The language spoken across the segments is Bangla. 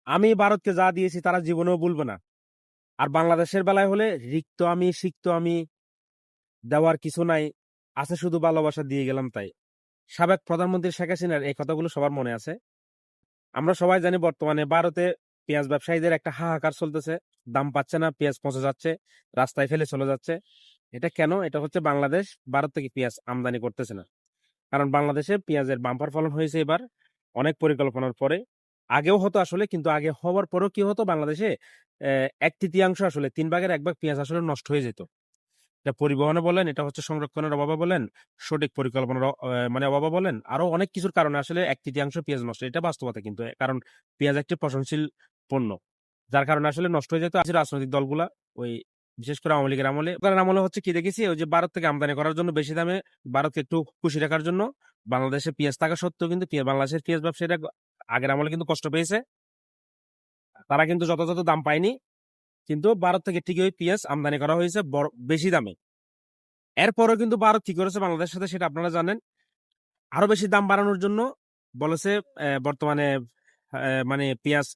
আমি ভারতকে যা দিয়েছি তারা জীবনেও ভুলবে না। আর বাংলাদেশের বেলায় হলে রিক্ত আমি, সিক্ত আমি, দেওয়ার কিছু নাই, আছে শুধু ভালোবাসা, দিয়ে গেলাম তাই। সাবেক প্রধানমন্ত্রী শেখ হাসিনার এই কথাগুলো সবার মনে আছে। আমরা সবাই জানি বর্তমানে ভারতে পেঁয়াজ ব্যবসায়ীদের একটা হাহাকার চলতেছে। দাম পাচ্ছে না, পেঁয়াজ পচে যাচ্ছে, রাস্তায় ফেলে চলে যাচ্ছে। এটা কেন? এটা হচ্ছে বাংলাদেশ ভারত থেকে পেঁয়াজ আমদানি করতেছে না। কারণ বাংলাদেশে পেঁয়াজের বাম্পার ফলন হয়েছে এবার, অনেক পরিকল্পনার পরে। আগেও হতো আসলে, কিন্তু আগে হওয়ার পরেও কি হতো বাংলাদেশে, এক তৃতীয়াংশ আসলে 3 ভাগের 1 ভাগ পেঁয়াজ আসলে নষ্ট হয়ে যেত। এটা পরিবহনে বলেন, এটা হচ্ছে সংরক্ষণের অভাবে বলেন, সঠিক পরিকল্পনার মানে অভাবে বলেন, আরো অনেক কিছুর কারণে আসলে 1/3 পেঁয়াজ নষ্ট, এটা বাস্তবতা কিন্তু। কারণ পেঁয়াজ একটি পচনশীল পণ্য, যার কারণে আসলে নষ্ট হয়ে যেত। আছে রাজনৈতিক দলগুলা, ওই বিশেষ করে আওয়ামী লীগের আমলে, ওদের আমলে হচ্ছে কি দেখেছি, ওই যে ভারত থেকে আমদানি করার জন্য বেশি দামে, ভারতকে একটু খুশি রাখার জন্য, বাংলাদেশে পেঁয়াজ থাকা সত্ত্বেও কিন্তু বাংলাদেশের পেঁয়াজ ব্যবসায়ীরা আগের আমলে কিন্তু কষ্ট পেয়েছে। তারা কিন্তু যথাযথ দাম পায়নি, কিন্তু ভারত থেকে ঠিকই ওই পেঁয়াজ আমদানি করা হয়েছে বেশি দামে। এরপরও কিন্তু ভারত কি করেছে বাংলাদেশের সাথে, সেটা আপনারা জানেন। আরো বেশি দাম বাড়ানোর জন্য বলেছে। বর্তমানে মানে পেঁয়াজ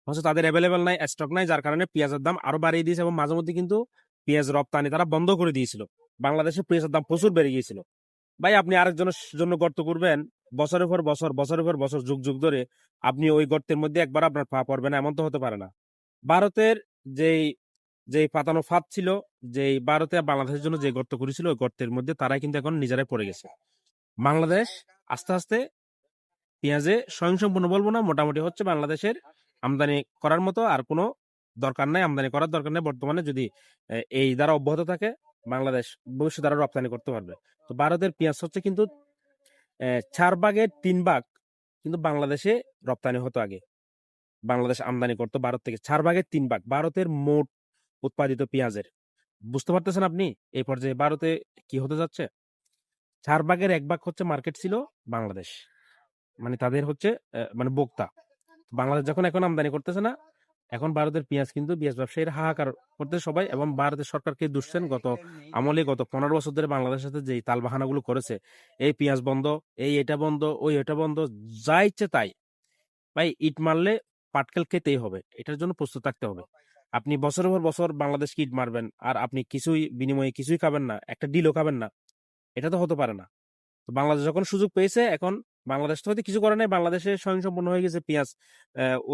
হচ্ছে তাদের অ্যাভেলেবেল নাই, স্টক নাই, যার কারণে পেঁয়াজের দাম আরো বাড়িয়ে দিয়েছে। এবং মাঝে মধ্যে কিন্তু পেঁয়াজ রপ্তানি তারা বন্ধ করে দিয়েছিল। বাংলাদেশে পেঁয়াজের দাম প্রচুর বেড়ে গিয়েছিল। ভাই, আপনি আরেকজনের জন্য গর্ত করবেন, বছরের পর বছর, বছরের পর বছর, যুগ যুগ ধরে আপনি ওই গর্তের মধ্যে একবার আপনার পা পড়বে না, এমন তো হতে পারে না। ভারতের যেই যেই পাতানো ফাঁদ ছিল, যেই ভারতে বাংলাদেশের জন্য যে গর্ত করেছিল, ওই গর্তের মধ্যে তারাই কিন্তু এখন নিজেরাই পড়ে গেছে। বাংলাদেশ আস্তে আস্তে পেঁয়াজে স্বয়ংসম্পূর্ণ বলবো না, মোটামুটি হচ্ছে বাংলাদেশের আমদানি করার মতো আর কোনো দরকার নাই, আমদানি করার দরকার নেই বর্তমানে। যদি এই দ্বারা অব্যাহত থাকে, বাংলাদেশ ভবিষ্যৎ দ্বারা রপ্তানি করতে পারবে। তো ভারতের পেঁয়াজ হচ্ছে কিন্তু 4/3 কিন্তু বাংলাদেশে রপ্তানি হতো আগে। বাংলাদেশ আমদানি করতো ভারত থেকে 4/3 ভারতের মোট উৎপাদিত পেঁয়াজের। বুঝতে পারতেছেন আপনি এই পর্যায়ে ভারতে কি হতে যাচ্ছে? 4/1 হচ্ছে মার্কেট ছিল বাংলাদেশ, মানে তাদের হচ্ছে মানে ভোক্তা। বাংলাদেশ যখন এখন আমদানি করতেছে না, এখন ভারতের পেঁয়াজ কিন্তু পেঁয়াজ ব্যবসায়ীরা হাহাকার করতে সবাই, এবং ভারতের সরকারকে দুষছেন। গত আমলে গত 15 বছর ধরে বাংলাদেশের সাথে যে তালবাহানাগুলো করেছে, এই পেঁয়াজ বন্ধ, এই এটা বন্ধ, ওই এটা বন্ধ, যা ইচ্ছে তাই। ভাই, ইট মারলে পাটকেল খেতেই হবে, এটার জন্য প্রস্তুত থাকতে হবে। আপনি বছরের পর বছর বাংলাদেশকে ইট মারবেন, আর আপনি কিছুই বিনিময়ে কিছুই খাবেন না, একটা ডিলও খাবেন না, এটা তো হতে পারে না। তো বাংলাদেশ যখন সুযোগ পেয়েছে, এখন বাংলাদেশ তো হয়তো কিছু করে নাই, বাংলাদেশে স্বয়ংসম্পূর্ণ হয়ে গেছে পেঁয়াজ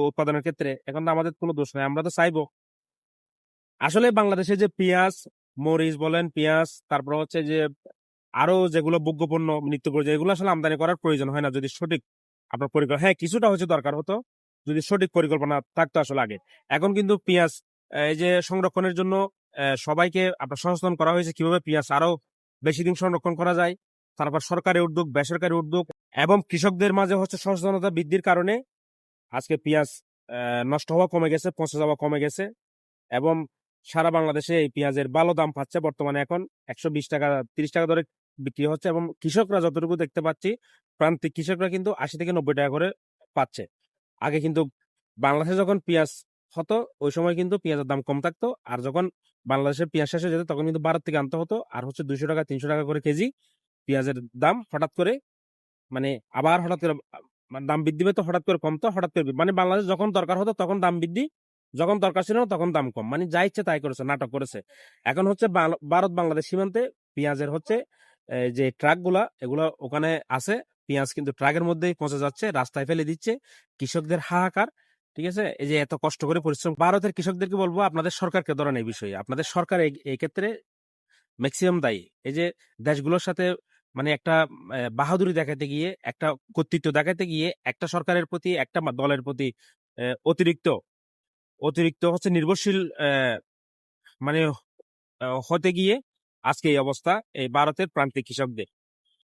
উৎপাদনের ক্ষেত্রে। এখন তো আমাদের কোনো দোষ নাই, আমরা তো চাইবো। আসলে বাংলাদেশে যে পেঁয়াজ, মরিচ বলেন, পেঁয়াজ, তারপর হচ্ছে যে আরো যেগুলো ভোগ্যপণ্য, নিত্য প্রয়োজন, এগুলো আসলে আমদানি করার প্রয়োজন হয় না যদি সঠিক আপনার পরিকল্পনা, হ্যাঁ কিছুটা হচ্ছে দরকার হতো যদি সঠিক পরিকল্পনা থাকতো আসলে আগে। এখন কিন্তু পেঁয়াজ এই যে সংরক্ষণের জন্য সবাইকে আপনার সচেতন করা হয়েছে কিভাবে পেঁয়াজ আরো বেশি দিন সংরক্ষণ করা যায়। তারপর সরকারি উদ্যোগ, বেসরকারি উদ্যোগ এবং কৃষকদের মাঝে হচ্ছে সচেতনতা বৃদ্ধির কারণে আজকে পেঁয়াজ নষ্ট হওয়া কমে গেছে, পচে যাওয়া কমে গেছে। এবং সারা বাংলাদেশে এই পেঁয়াজের ভালো দাম পাচ্ছে বর্তমানে। এখন 120 টাকা, 30 টাকা ধরে বিক্রি হচ্ছে, এবং কৃষকরা যতটুকু দেখতে পাচ্ছি, প্রান্তিক কৃষকরা কিন্তু 80 থেকে 90 টাকা করে পাচ্ছে। আগে কিন্তু বাংলাদেশে যখন পেঁয়াজ হতো, ওই সময় কিন্তু পেঁয়াজের দাম কম থাকতো, আর যখন বাংলাদেশের পেঁয়াজ শেষ হয়ে যেত, তখন কিন্তু ভারত থেকে আনতে হতো। আর হচ্ছে 200 টাকা, 300 টাকা করে কেজি পেঁয়াজের দাম হঠাৎ করে, মানে আবার হঠাৎ করে মানে দাম বৃদ্ধি পেতো, হঠাৎ করে কমতো, হঠাৎ করে মানে বাংলাদেশ যখন দরকার হতো তখন দাম বৃদ্ধি, যখন দরকার ছিল না তখন দাম কম, মানে যা ইচ্ছে তাই করেছে, নাটক করেছে। এখন হচ্ছে ভারত বাংলাদেশ সীমান্তে পেঁয়াজের হচ্ছে যে ট্রাক গুলা, এগুলো ওখানে আছে, পেঁয়াজ কিন্তু ট্রাকের মধ্যেই পৌঁছে যাচ্ছে, রাস্তায় ফেলে দিচ্ছে, কৃষকদের হাহাকার। ঠিক আছে, এই যে এত কষ্ট করে পরিশ্রম, ভারতের কৃষকদেরকে বলবো আপনাদের সরকারকে ধরেন এই বিষয়ে, আপনাদের সরকার এই ক্ষেত্রে ম্যাক্সিমাম দায়ী। এই যে দেশগুলোর সাথে মানে একটা বাহাদুরি দেখাতে গিয়ে, একটা কর্তৃত্ব দেখাতে গিয়ে, একটা সরকারের প্রতি, একটা দলের প্রতি অতিরিক্ত অতিরিক্ত হচ্ছে নির্ভরশীল মানে হতে গিয়ে আজকে এই অবস্থা এই ভারতের প্রান্তিক কৃষকদের।